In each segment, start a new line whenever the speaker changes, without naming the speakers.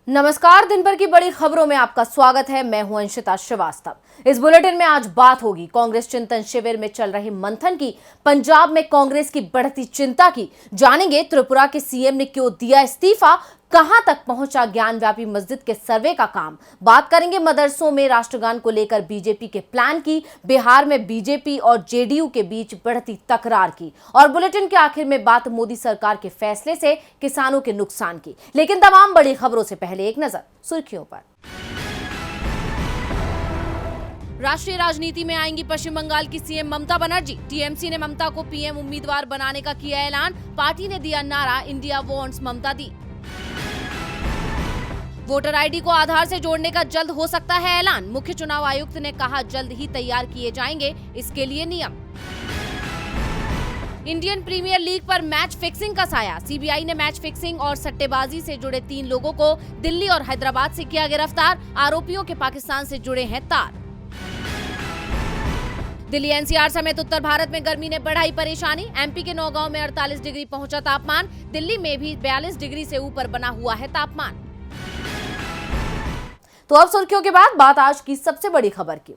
नमस्कार। दिन भर की बड़ी खबरों में आपका स्वागत है। मैं हूं अंशिता श्रीवास्तव। इस बुलेटिन में आज बात होगी कांग्रेस चिंतन शिविर में चल रहे मंथन की, पंजाब में कांग्रेस की बढ़ती चिंता की, जानेंगे त्रिपुरा के सीएम ने क्यों दिया इस्तीफा, कहां तक पहुंचा ज्ञानव्यापी मस्जिद के सर्वे का काम, बात करेंगे मदरसों में राष्ट्रगान को लेकर बीजेपी के प्लान की, बिहार में बीजेपी और जेडीयू के बीच बढ़ती तकरार की, और बुलेटिन के आखिर में बात मोदी सरकार के फैसले से किसानों के नुकसान की। लेकिन तमाम बड़ी खबरों से पहले एक नजर सुर्खियों पर। राष्ट्रीय राजनीति में आएंगी पश्चिम बंगाल की सीएम ममता बनर्जी। टीएमसी ने ममता को पीएम उम्मीदवार बनाने का किया ऐलान। पार्टी ने दिया नारा, इंडिया वांट्स ममता दी। वोटर आईडी को आधार से जोड़ने का जल्द हो सकता है ऐलान। मुख्य चुनाव आयुक्त ने कहा जल्द ही तैयार किए जाएंगे इसके लिए नियम। इंडियन प्रीमियर लीग पर मैच फिक्सिंग का साया। सीबीआई ने मैच फिक्सिंग और सट्टेबाजी से जुड़े 3 लोगों को दिल्ली और हैदराबाद से किया गिरफ्तार। आरोपियों के पाकिस्तान से जुड़े हैं तार। दिल्ली एनसीआर समेत उत्तर भारत में गर्मी ने बढ़ाई परेशानी। एमपी के नौगांव में 48 डिग्री पहुंचा तापमान। दिल्ली में भी 42 डिग्री से ऊपर बना हुआ है तापमान। तो अब सुर्खियों के बाद बात आज की सबसे बड़ी खबर की।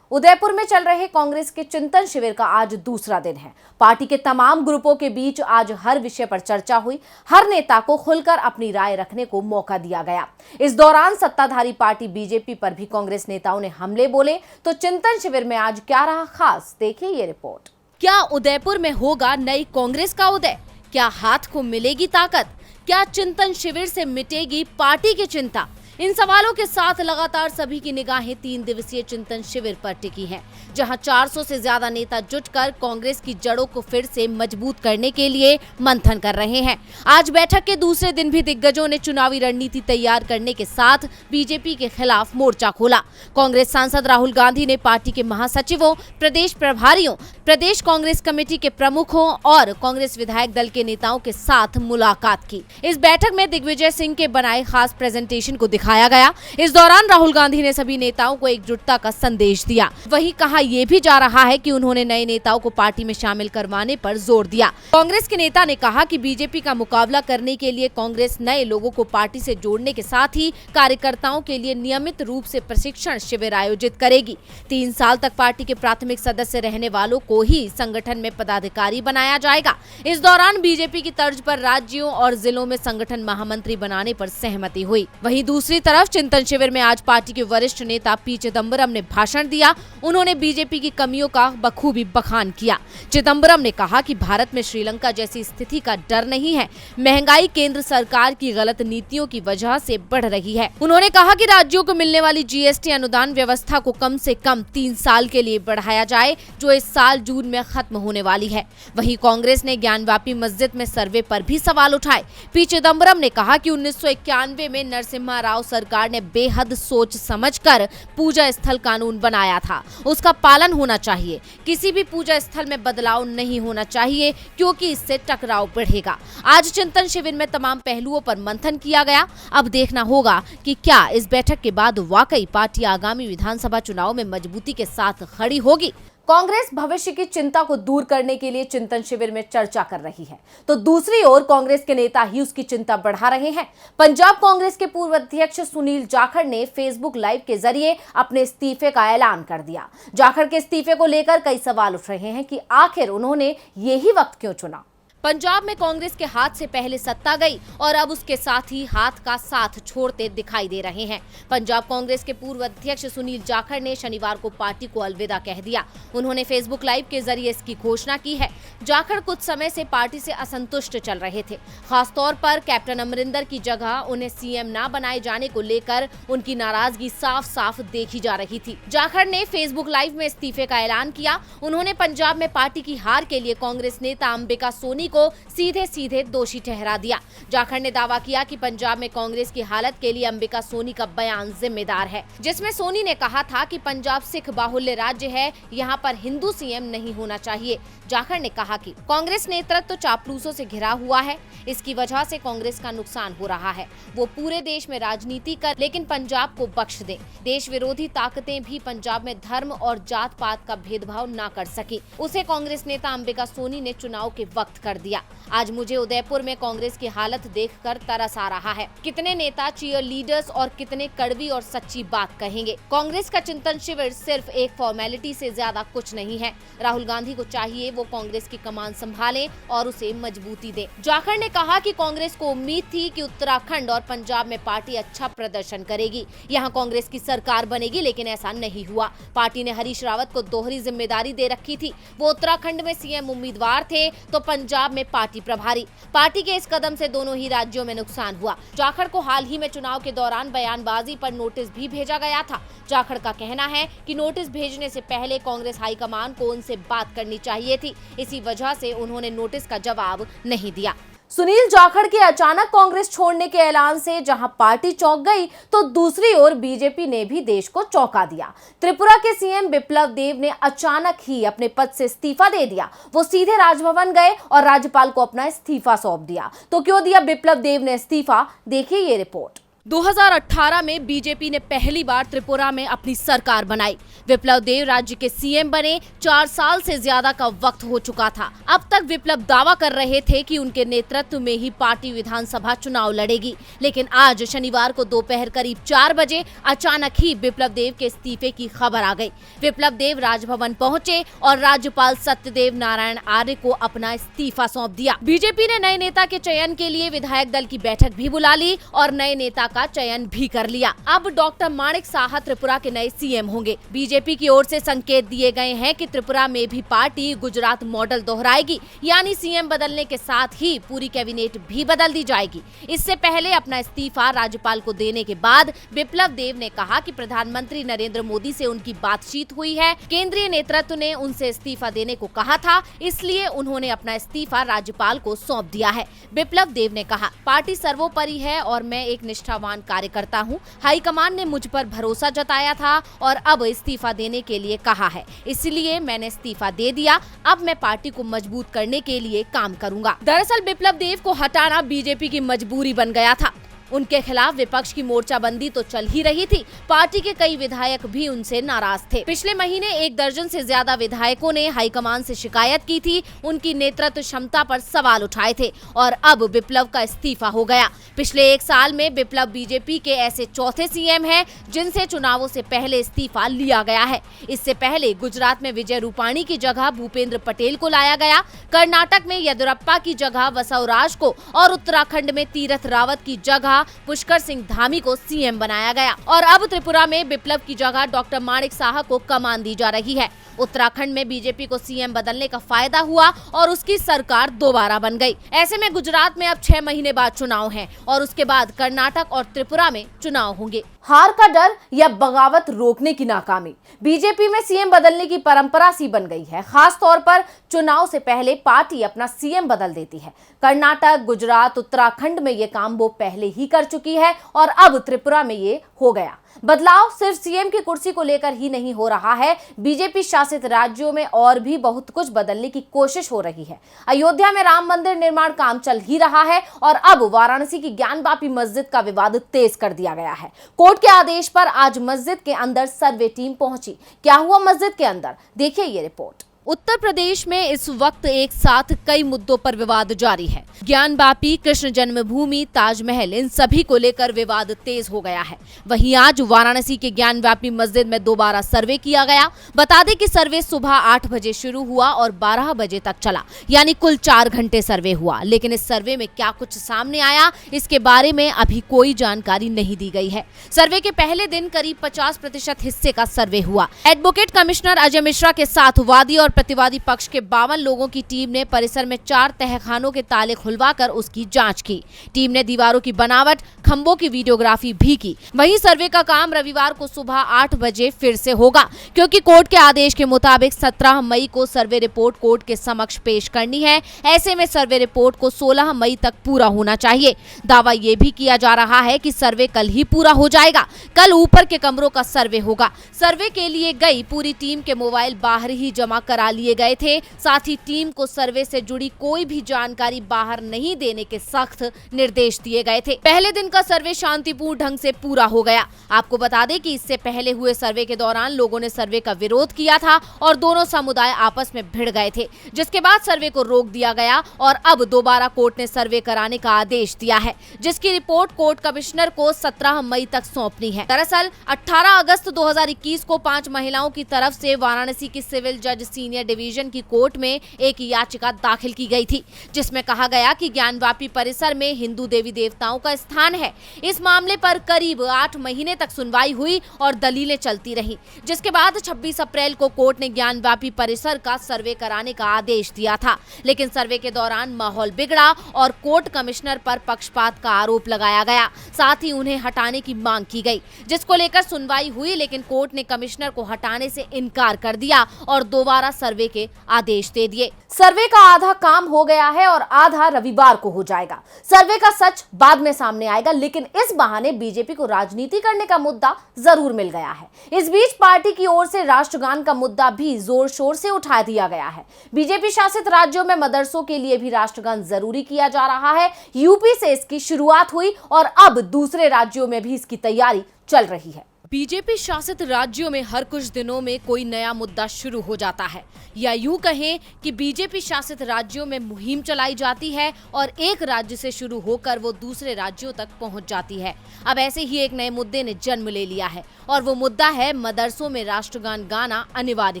उदयपुर में चल रहे कांग्रेस के चिंतन शिविर का आज दूसरा दिन है। पार्टी के तमाम ग्रुपों के बीच आज हर विषय पर चर्चा हुई। हर नेता को खुलकर अपनी राय रखने को मौका दिया गया। इस दौरान सत्ताधारी पार्टी बीजेपी पर भी कांग्रेस नेताओं ने हमले बोले। तो चिंतन शिविर में आज क्या रहा खास, देखिए ये रिपोर्ट। क्या उदयपुर में होगा नई कांग्रेस का उदय? क्या हाथ को मिलेगी ताकत? क्या चिंतन शिविर से मिटेगी पार्टी की चिंता? इन सवालों के साथ लगातार सभी की निगाहें 3 दिवसीय चिंतन शिविर पर टिकी हैं, जहां 400 से ज्यादा नेता जुटकर कांग्रेस की जड़ों को फिर से मजबूत करने के लिए मंथन कर रहे हैं। आज बैठक के दूसरे दिन भी दिग्गजों ने चुनावी रणनीति तैयार करने के साथ बीजेपी के खिलाफ मोर्चा खोला। कांग्रेस सांसद राहुल गांधी ने पार्टी के महासचिवों, प्रदेश प्रभारियों, प्रदेश कांग्रेस कमेटी के प्रमुखों और कांग्रेस विधायक दल के नेताओं के साथ मुलाकात की। इस बैठक में दिग्विजय सिंह के बनाए खास प्रेजेंटेशन को दिखाया गया। इस दौरान राहुल गांधी ने सभी नेताओं को एकजुटता का संदेश दिया। वहीं कहा यह भी जा रहा है कि उन्होंने नए नेताओं को पार्टी में शामिल करवाने पर जोर दिया। कांग्रेस के नेता ने कहा कि बीजेपी का मुकाबला करने के लिए कांग्रेस नए लोगों को पार्टी से जोड़ने के साथ ही कार्यकर्ताओं के लिए नियमित रूप से प्रशिक्षण शिविर आयोजित करेगी। 3 साल तक पार्टी के प्राथमिक सदस्य रहने वालों को ही संगठन में पदाधिकारी बनाया जाएगा। इस दौरान बीजेपी की तर्ज पर राज्यों और जिलों में संगठन महामंत्री बनाने पर सहमति हुई। वहीं दूसरी तरफ चिंतन शिविर में आज पार्टी के वरिष्ठ नेता पी चिदंबरम ने भाषण दिया। उन्होंने बीजेपी की कमियों का बखूबी बखान किया। चिदंबरम ने कहा कि भारत में श्रीलंका जैसी स्थिति का डर नहीं है। महंगाई केंद्र सरकार की गलत नीतियों की वजह से बढ़ रही है। उन्होंने कहा कि राज्यों को मिलने वाली जीएसटी अनुदान व्यवस्था को कम से कम 3 साल के लिए बढ़ाया जाए, जो इस साल जून में खत्म होने वाली है। वहीं कांग्रेस ने ज्ञानव्यापी मस्जिद में सर्वे पर भी सवाल उठाए। पी चिदंबरम ने कहा कि 1991 में नरसिम्हा राव सरकार ने बेहद सोच समझकर पूजा स्थल कानून बनाया था, उसका पालन होना चाहिए। किसी भी पूजा स्थल में बदलाव नहीं होना चाहिए, क्योंकि इससे टकराव बढ़ेगा। आज चिंतन शिविर में तमाम पहलुओं पर मंथन किया गया। अब देखना होगा कि क्या इस बैठक के बाद वाकई पार्टी आगामी विधानसभा चुनाव में मजबूती के साथ खड़ी होगी। कांग्रेस भविष्य की चिंता को दूर करने के लिए चिंतन शिविर में चर्चा कर रही है, तो दूसरी ओर कांग्रेस के नेता ही उसकी चिंता बढ़ा रहे हैं। पंजाब कांग्रेस के पूर्व अध्यक्ष सुनील जाखड़ ने फेसबुक लाइव के जरिए अपने इस्तीफे का ऐलान कर दिया। जाखड़ के इस्तीफे को लेकर कई सवाल उठ रहे हैं कि आखिर उन्होंने यही वक्त क्यों चुना। पंजाब में कांग्रेस के हाथ से पहले सत्ता गई और अब उसके साथ ही हाथ का साथ छोड़ते दिखाई दे रहे हैं। पंजाब कांग्रेस के पूर्व अध्यक्ष सुनील जाखड़ ने शनिवार को पार्टी को अलविदा कह दिया। उन्होंने फेसबुक लाइव के जरिए इसकी घोषणा की है। जाखड़ कुछ समय से पार्टी से असंतुष्ट चल रहे थे। खासतौर पर कैप्टन अमरिंदर की जगह उन्हें सीएम न बनाए जाने को लेकर उनकी नाराजगी साफ साफ देखी जा रही थी। जाखड़ ने फेसबुक लाइव में इस्तीफे का ऐलान किया। उन्होंने पंजाब में पार्टी की हार के लिए कांग्रेस नेता अंबिका सोनी को सीधे सीधे दोषी ठहरा दिया। जाखड़ ने दावा किया कि पंजाब में कांग्रेस की हालत के लिए अंबिका सोनी का बयान जिम्मेदार है, जिसमें सोनी ने कहा था कि पंजाब सिख बाहुल्य राज्य है, यहाँ पर हिंदू सीएम नहीं होना चाहिए। जाखड़ ने कहा कि कांग्रेस नेतृत्व चापलूसों से घिरा हुआ है, इसकी वजह से कांग्रेस का नुकसान हो रहा है। वो पूरे देश में राजनीति कर लेकिन पंजाब को बख्श दे। देश विरोधी ताकतें भी पंजाब में धर्म और जात पात का भेदभाव न कर सकी। उसे कांग्रेस नेता अंबिका सोनी ने चुनाव के वक्त कर दिया। आज मुझे उदयपुर में कांग्रेस की हालत देखकर तरस आ रहा है। कितने नेता चीयर लीडर्स और कितने कड़वी और सच्ची बात कहेंगे। कांग्रेस का चिंतन शिविर सिर्फ एक फॉर्मेलिटी से ज्यादा कुछ नहीं है। राहुल गांधी को चाहिए वो कांग्रेस की कमान संभालें और उसे मजबूती दें। जाखड़ ने कहा कि कांग्रेस को उम्मीद थी कि उत्तराखंड और पंजाब में पार्टी अच्छा प्रदर्शन करेगी, यहाँ कांग्रेस की सरकार बनेगी, लेकिन ऐसा नहीं हुआ। पार्टी ने हरीश रावत को दोहरी जिम्मेदारी दे रखी थी। वो उत्तराखंड में सीएम उम्मीदवार थे तो पंजाब में पार्टी प्रभारी। पार्टी के इस कदम से दोनों ही राज्यों में नुकसान हुआ। जाखड़ को हाल ही में चुनाव के दौरान बयानबाजी पर नोटिस भी भेजा गया था। जाखड़ का कहना है कि नोटिस भेजने से पहले कांग्रेस हाईकमान को उनसे बात करनी चाहिए थी, इसी वजह से उन्होंने नोटिस का जवाब नहीं दिया। सुनील जाखड़ के अचानक कांग्रेस छोड़ने के ऐलान से जहां पार्टी चौंक गई, तो दूसरी ओर बीजेपी ने भी देश को चौंका दिया। त्रिपुरा के सीएम बिप्लब देव ने अचानक ही अपने पद से इस्तीफा दे दिया। वो सीधे राजभवन गए और राज्यपाल को अपना इस्तीफा सौंप दिया। तो क्यों दिया बिप्लब देव ने इस्तीफा, देखिए ये रिपोर्ट। 2018 में बीजेपी ने पहली बार त्रिपुरा में अपनी सरकार बनाई। बिप्लब देव राज्य के सीएम बने। 4 साल से ज्यादा का वक्त हो चुका था। अब तक बिप्लब दावा कर रहे थे कि उनके नेतृत्व में ही पार्टी विधानसभा चुनाव लड़ेगी, लेकिन आज शनिवार को दोपहर करीब 4 बजे अचानक ही बिप्लब देव के इस्तीफे की खबर आ गई। बिप्लब देव राजभवन पहुंचे और राज्यपाल सत्यदेव नारायण आर्य को अपना इस्तीफा सौंप दिया। बीजेपी ने नए नेता के चयन के लिए विधायक दल की बैठक भी बुला ली और नए नेता का चयन भी कर लिया। अब डॉक्टर माणिक साहा त्रिपुरा के नए सीएम होंगे। बीजेपी की ओर से संकेत दिए गए हैं कि त्रिपुरा में भी पार्टी गुजरात मॉडल दोहराएगी, यानी सीएम बदलने के साथ ही पूरी कैबिनेट भी बदल दी जाएगी। इससे पहले अपना इस्तीफा राज्यपाल को देने के बाद बिप्लब देव ने कहा कि प्रधानमंत्री नरेंद्र मोदी से उनकी बातचीत हुई है। केंद्रीय नेतृत्व ने उनसे इस्तीफा देने को कहा था, इसलिए उन्होंने अपना इस्तीफा राज्यपाल को सौंप दिया है। बिप्लब देव ने कहा, पार्टी सर्वोपरि है और मैं एक निष्ठावान कार्यकर्ता हूं। हाईकमान ने मुझ पर भरोसा जताया था और अब इस्तीफा देने के लिए कहा है, इसलिए मैंने इस्तीफा दे दिया। अब मैं पार्टी को मजबूत करने के लिए काम करूंगा। दरअसल बिप्लब देव को हटाना बीजेपी की मजबूरी बन गया था। उनके खिलाफ विपक्ष की मोर्चाबंदी तो चल ही रही थी। पार्टी के कई विधायक भी उनसे नाराज थे। पिछले महीने 1 दर्जन से ज्यादा विधायकों ने हाईकमान से शिकायत की थी, उनकी नेतृत्व क्षमता पर सवाल उठाए थे और अब बिप्लब का इस्तीफा हो गया। पिछले 1 साल में बिप्लब बीजेपी के ऐसे चौथे सीएम हैं जिनसे चुनावों से पहले इस्तीफा लिया गया है। इससे पहले गुजरात में विजय रूपाणी की जगह भूपेंद्र पटेल को लाया गया, कर्नाटक में येदियुरप्पा की जगह बसवराज को और उत्तराखंड में तीरथ रावत की जगह पुष्कर सिंह धामी को सीएम बनाया गया और अब त्रिपुरा में बिप्लब की जगह डॉक्टर माणिक साहा को कमान दी जा रही है। उत्तराखंड में बीजेपी को सीएम बदलने का फायदा हुआ और उसकी सरकार दोबारा बन गई। ऐसे में गुजरात में अब 6 महीने बाद चुनाव हैं और उसके बाद कर्नाटक और त्रिपुरा में चुनाव होंगे। हार का डर या बगावत रोकने की नाकामी, बीजेपी में सीएम बदलने की परंपरा सी बन गई है। खास तौर पर चुनाव से पहले पार्टी अपना सीएम बदल देती है। कर्नाटक, गुजरात, उत्तराखंड में ये काम वो पहले ही कर चुकी है और अब त्रिपुरा में ये हो गया। बदलाव सिर्फ सीएम की कुर्सी को लेकर ही नहीं हो रहा है। बीजेपी शासित राज्यों में और भी बहुत कुछ बदलने की कोशिश हो रही है। अयोध्या में राम मंदिर निर्माण काम चल ही रहा है और अब वाराणसी की ज्ञानवापी मस्जिद का विवाद तेज कर दिया गया है। कोर्ट के आदेश पर आज मस्जिद के अंदर सर्वे टीम पहुंची। क्या हुआ मस्जिद के अंदर, देखिए ये रिपोर्ट। उत्तर प्रदेश में इस वक्त एक साथ कई मुद्दों पर विवाद जारी है। ज्ञानवापी, कृष्ण जन्मभूमि, ताजमहल, इन सभी को लेकर विवाद तेज हो गया है। वहीं आज वाराणसी के ज्ञानवापी मस्जिद में दोबारा सर्वे किया गया। बता दें कि सर्वे सुबह 8 बजे शुरू हुआ और 12 बजे तक चला, यानी कुल 4 घंटे सर्वे हुआ। लेकिन इस सर्वे में क्या कुछ सामने आया, इसके बारे में अभी कोई जानकारी नहीं दी गई है। सर्वे के पहले दिन करीब 50% हिस्से का सर्वे हुआ। एडवोकेट कमिश्नर अजय मिश्रा के साथ वादी और प्रतिवादी पक्ष के 52 लोगों की टीम ने परिसर में 4 तहखानों के ताले खुलवाकर उसकी जांच की। टीम ने दीवारों की बनावट, खंभों की वीडियोग्राफी भी की। वहीं सर्वे का काम रविवार को सुबह 8 बजे फिर से होगा, क्योंकि कोर्ट के आदेश के मुताबिक 17 मई को सर्वे रिपोर्ट कोर्ट के समक्ष पेश करनी है। ऐसे में सर्वे रिपोर्ट को 16 मई तक पूरा होना चाहिए। दावा ये भी किया जा रहा है कि सर्वे कल ही पूरा हो जाएगा। कल ऊपर के कमरों का सर्वे होगा। सर्वे के लिए गई पूरी टीम के मोबाइल बाहर ही जमा करा करा लिए गए थे। साथ ही टीम को सर्वे से जुड़ी कोई भी जानकारी बाहर नहीं देने के सख्त निर्देश दिए गए थे। पहले दिन का सर्वे शांतिपूर्ण ढंग से पूरा हो गया। आपको बता दें कि इससे पहले हुए सर्वे के दौरान लोगों ने सर्वे का विरोध किया था और दोनों समुदाय आपस में भिड़ गए थे, जिसके बाद सर्वे को रोक दिया गया और अब दोबारा कोर्ट ने सर्वे कराने का आदेश दिया है, जिसकी रिपोर्ट कोर्ट कमिश्नर को 17 मई तक सौंपनी है। दरअसल 18 अगस्त 2021 को 5 महिलाओं की तरफ से वाराणसी की सिविल जज सीनियर डिवीजन की कोर्ट में एक याचिका दाखिल की गई थी, जिसमें कहा गया कि ज्ञानवापी परिसर में हिंदू देवी देवताओं का स्थान है। इस मामले पर करीब 8 महीने तक सुनवाई हुई और दलीलें चलती रही, जिसके बाद 26 अप्रैल को कोर्ट ने ज्ञानवापी परिसर का सर्वे कराने का आदेश दिया था। लेकिन सर्वे के दौरान माहौल बिगड़ा और कोर्ट कमिश्नर पर पक्षपात का आरोप लगाया गया, साथ ही उन्हें हटाने की मांग की गई, जिसको लेकर सुनवाई हुई। लेकिन कोर्ट ने कमिश्नर को हटाने से इनकार कर दिया और दोबारा सर्वे के आदेश दे दिए। सर्वे का आधा काम हो गया है और आधा रविवार को हो जाएगा। सर्वे का सच बाद में सामने आएगा, लेकिन इस बहाने बीजेपी को राजनीति करने का मुद्दा जरूर मिल गया है। इस बीच पार्टी की ओर से राष्ट्रगान का मुद्दा भी जोर शोर से उठा दिया गया है। बीजेपी शासित राज्यों में मदरसों के लिए भी राष्ट्रगान जरूरी किया जा रहा है। यूपी से इसकी शुरुआत हुई और अब दूसरे राज्यों में भी इसकी तैयारी चल रही है। बीजेपी शासित राज्यों में हर कुछ दिनों में कोई नया मुद्दा शुरू हो जाता है, या यूं कहें कि बीजेपी शासित राज्यों में मुहिम चलाई जाती है और एक राज्य से शुरू होकर वो दूसरे राज्यों तक पहुंच जाती है। अब ऐसे ही एक नए मुद्दे ने जन्म ले लिया है और वो मुद्दा है मदरसों में राष्ट्रगान गाना अनिवार्य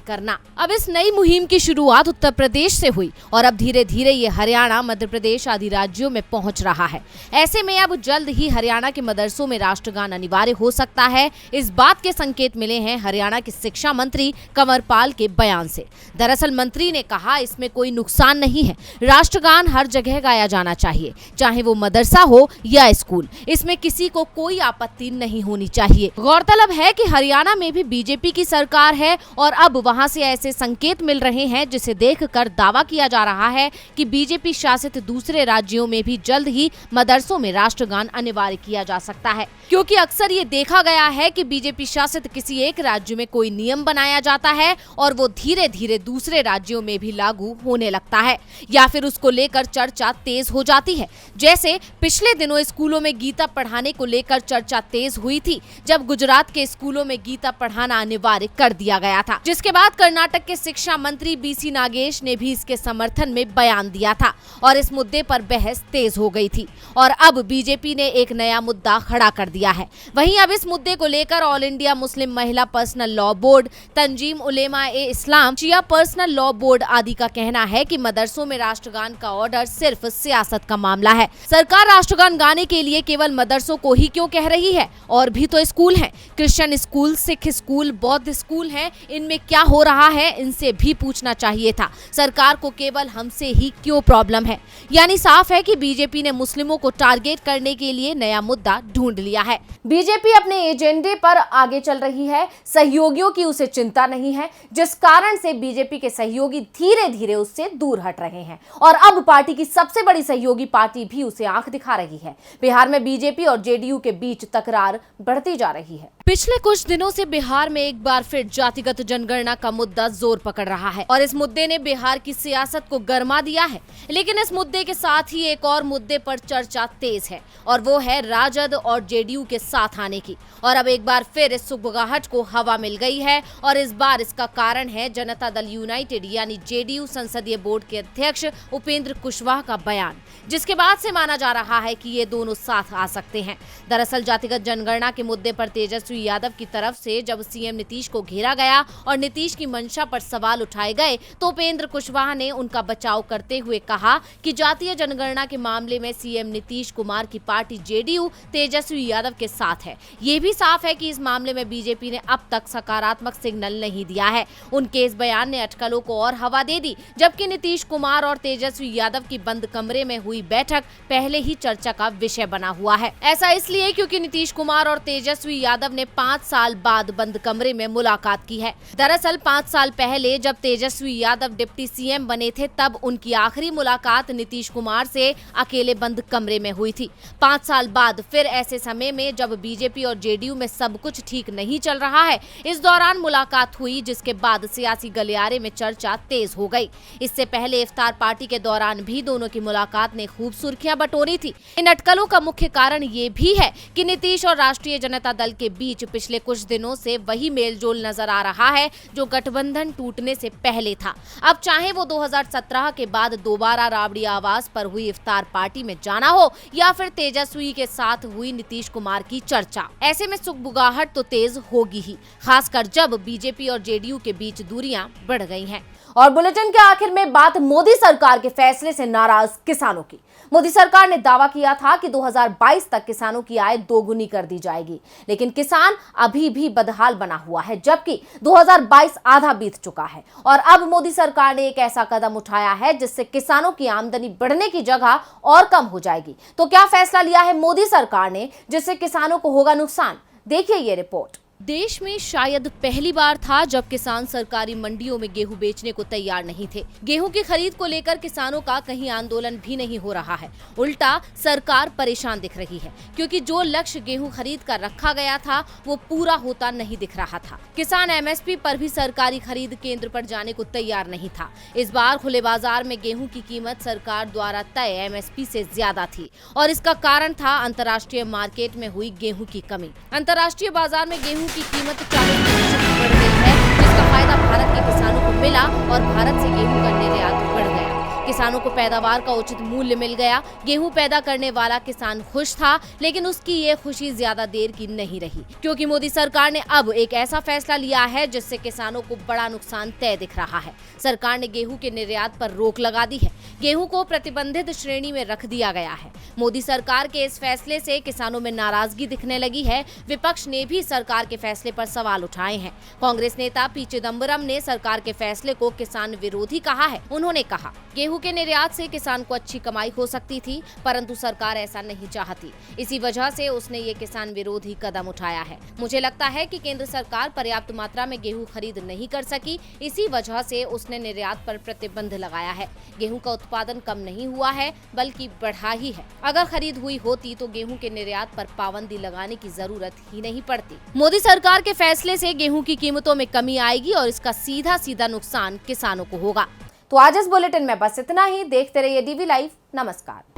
करना। अब इस नई मुहिम की शुरुआत उत्तर प्रदेश से हुई और अब धीरे धीरे ये हरियाणा, मध्य प्रदेश आदि राज्यों में पहुंच रहा है। ऐसे में अब जल्द ही हरियाणा के मदरसों में राष्ट्रगान अनिवार्य हो सकता है। इस बात के संकेत मिले हैं हरियाणा के शिक्षा मंत्री कंवर पाल के बयान से। दरअसल मंत्री ने कहा, इसमें कोई नुकसान नहीं है, राष्ट्रगान हर जगह गाया जाना चाहिए, चाहे वो मदरसा हो या स्कूल, इसमें किसी को कोई आपत्ति नहीं होनी चाहिए। गौरतलब है कि हरियाणा में भी बीजेपी की सरकार है और अब वहां से ऐसे संकेत मिल रहे हैं, जिसे देखकर दावा किया जा रहा है कि बीजेपी शासित दूसरे राज्यों में भी जल्द ही मदरसों में राष्ट्रगान अनिवार्य किया जा सकता है, क्योंकि अक्सर ये देखा गया है कि बीजेपी शासित किसी एक राज्य में कोई नियम बनाया जाता है और वो धीरे धीरे दूसरे राज्यों में भी लागू होने लगता है, या फिर उसको लेकर चर्चा तेज हो जाती है। जैसे पिछले दिनों स्कूलों में गीता पढ़ाने को लेकर चर्चा तेज हुई थी, जब गुजरात के स्कूलों में गीता पढ़ाना अनिवार्य कर दिया गया था, जिसके बाद कर्नाटक के शिक्षा मंत्री बीसी नागेश ने भी इसके समर्थन में बयान दिया था और इस मुद्दे पर बहस तेज हो गई थी और अब बीजेपी ने एक नया मुद्दा खड़ा कर दिया है। वहीं अब इस मुद्दे को लेकर ऑल इंडिया मुस्लिम महिला पर्सनल लॉ बोर्ड, तंजीम उलेमा ए इस्लाम, शिया पर्सनल लॉ बोर्ड आदि का कहना है कि मदरसों में राष्ट्रगान का ऑर्डर सिर्फ सियासत का मामला है। सरकार राष्ट्रगान गाने के लिए केवल मदरसों को ही क्यों कह रही है? और भी तो स्कूल हैं, क्रिश्चियन स्कूल, सिख स्कूल, बौद्ध स्कूल हैं, इनमें क्या हो रहा है, इनसे भी पूछना चाहिए था। सरकार को केवल हमसे ही क्यों प्रॉब्लम है? यानी साफ है कि बीजेपी ने मुस्लिमों को टारगेट करने के लिए नया मुद्दा ढूंढ लिया है। बीजेपी अपने एजेंडे पर आगे चल रही है, सहयोगियों की उसे चिंता नहीं है, जिस कारण से बीजेपी के सहयोगी धीरे धीरे उससे दूर हट रहे हैं और अब पार्टी की सबसे बड़ी सहयोगी पार्टी भी उसे आंख दिखा रही है। बिहार में बीजेपी और जेडीयू के बीच तकरार बढ़ती जा रही है। पिछले कुछ दिनों से बिहार में एक बार फिर जातिगत जनगणना का मुद्दा जोर पकड़ रहा है और इस मुद्दे ने बिहार की सियासत को गरमा दिया है। लेकिन इस मुद्दे के साथ ही एक और मुद्दे पर चर्चा तेज है और वो है राजद और जेडीयू के साथ आने की। और अब एक बार फिर इस सुगबुगाहट को हवा मिल गई है और इस बार इसका कारण है जनता दल यूनाइटेड यानी जेडीयू संसदीय बोर्ड के अध्यक्ष उपेंद्र कुशवाहा का बयान, जिसके बाद से माना जा रहा है कि ये दोनों साथ आ सकते हैं। दरअसल जातिगत जनगणना के मुद्दे पर तेजस्वी यादव की तरफ से जब सीएम नीतीश को घेरा गया और नीतीश की मंशा पर सवाल उठाए गए तो उपेंद्र कुशवाहा ने उनका बचाव करते हुए कहा कि जातीय जनगणना के मामले में सीएम नीतीश कुमार की पार्टी जेडीयू तेजस्वी यादव के साथ है। ये भी साफ है कि इस मामले में बीजेपी ने अब तक सकारात्मक सिग्नल नहीं दिया है। उनके इस बयान ने अटकलों को और हवा दे दी, जबकि नीतीश कुमार और तेजस्वी यादव की बंद कमरे में हुई बैठक पहले ही चर्चा का विषय बना हुआ है। ऐसा इसलिए क्योंकि नीतीश कुमार और तेजस्वी यादव ने 5 साल बाद बंद कमरे में मुलाकात की है। दरअसल 5 साल पहले जब तेजस्वी यादव डिप्टी सीएम बने थे तब उनकी आखिरी मुलाकात नीतीश कुमार से अकेले बंद कमरे में हुई थी। 5 साल बाद फिर ऐसे समय में जब बीजेपी और जेडीयू में सब सब कुछ ठीक नहीं चल रहा है। इस दौरान मुलाकात हुई, जिसके बाद सियासी गलियारे में चर्चा तेज हो गई। इससे पहले इफ्तार पार्टी के दौरान भी दोनों की मुलाकात ने खूब सुर्खियां बटोरी थी। इन अटकलों का मुख्य कारण ये भी है कि नीतीश और राष्ट्रीय जनता दल के बीच पिछले कुछ दिनों से वही मेलजोल नजर आ रहा है जो गठबंधन टूटने से पहले था। अब चाहे वो 2017 के बाद दोबारा राबड़ी आवास पर हुई इफ्तार पार्टी में जाना हो या फिर तेजस्वी के साथ हुई नीतीश कुमार की चर्चा, ऐसे में सुगबुगाहट तो तेज होगी ही, खासकर जब बीजेपी और जेडीयू के बीच दूरियां बढ़ गई हैं। और बुलेटिन के आखिर में बात मोदी सरकार के फैसले से नाराज किसानों की। मोदी सरकार ने दावा किया था कि 2022 तक किसानों की आय दोगुनी कर दी जाएगी, लेकिन किसान अभी भी बदहाल बना हुआ है, जबकि 2022 आधा बीत चुका है। और अब मोदी सरकार ने एक ऐसा कदम उठाया है जिससे किसानों की आमदनी बढ़ने की जगह और कम हो जाएगी। तो क्या फैसला लिया है मोदी सरकार ने जिससे किसानों को होगा नुकसान? देखिए ये रिपोर्ट। देश में शायद पहली बार था जब किसान सरकारी मंडियों में गेहूं बेचने को तैयार नहीं थे। गेहूं की खरीद को लेकर किसानों का कहीं आंदोलन भी नहीं हो रहा है, उल्टा सरकार परेशान दिख रही है, क्योंकि जो लक्ष्य गेहूं खरीद कर रखा गया था वो पूरा होता नहीं दिख रहा था। किसान एमएसपी पर भी सरकारी खरीद केंद्र पर जाने को तैयार नहीं था। इस बार खुले बाजार में गेहूं की कीमत सरकार द्वारा तय एमएसपी से ज्यादा थी और इसका कारण था अंतर्राष्ट्रीय मार्केट में हुई गेहूं की कमी। अंतर्राष्ट्रीय बाजार में गेहूं की कीमत 40% बढ़ गई है, जिसका फायदा भारत के किसानों को मिला और भारत से गेहूं का निर्यात बढ़ गया। किसानों को पैदावार का उचित मूल्य मिल गया। गेहूं पैदा करने वाला किसान खुश था, लेकिन उसकी ये खुशी ज्यादा देर की नहीं रही, क्योंकि मोदी सरकार ने अब एक ऐसा फैसला लिया है जिससे किसानों को बड़ा नुकसान तय दिख रहा है। सरकार ने गेहूं के निर्यात पर रोक लगा दी है। गेहूं को प्रतिबंधित श्रेणी में रख दिया गया है। मोदी सरकार के इस फैसले से किसानों में नाराजगी दिखने लगी है। विपक्ष ने भी सरकार के फैसले पर सवाल उठाए हैं। कांग्रेस नेता पी चिदंबरम ने सरकार के फैसले को किसान विरोधी कहा है। उन्होंने कहा, गेहूं के निर्यात से किसान को अच्छी कमाई हो सकती थी, परंतु सरकार ऐसा नहीं चाहती। इसी वजह से उसने ये किसान विरोधी कदम उठाया है। मुझे लगता है कि केंद्र सरकार पर्याप्त मात्रा में गेहूं खरीद नहीं कर सकी, इसी वजह से उसने निर्यात पर प्रतिबंध लगाया है। गेहूं का उत्पादन कम नहीं हुआ है, बल्कि बढ़ा ही है। अगर खरीद हुई होती तो गेहूं के निर्यात पर पाबंदी लगाने की जरूरत ही नहीं पड़ती। मोदी सरकार के फैसले से गेहूं की कीमतों में कमी आएगी और इसका सीधा सीधा नुकसान किसानों को होगा। तो आज इस बुलेटिन में बस इतना ही। देखते रहिए डीवी लाइव। नमस्कार।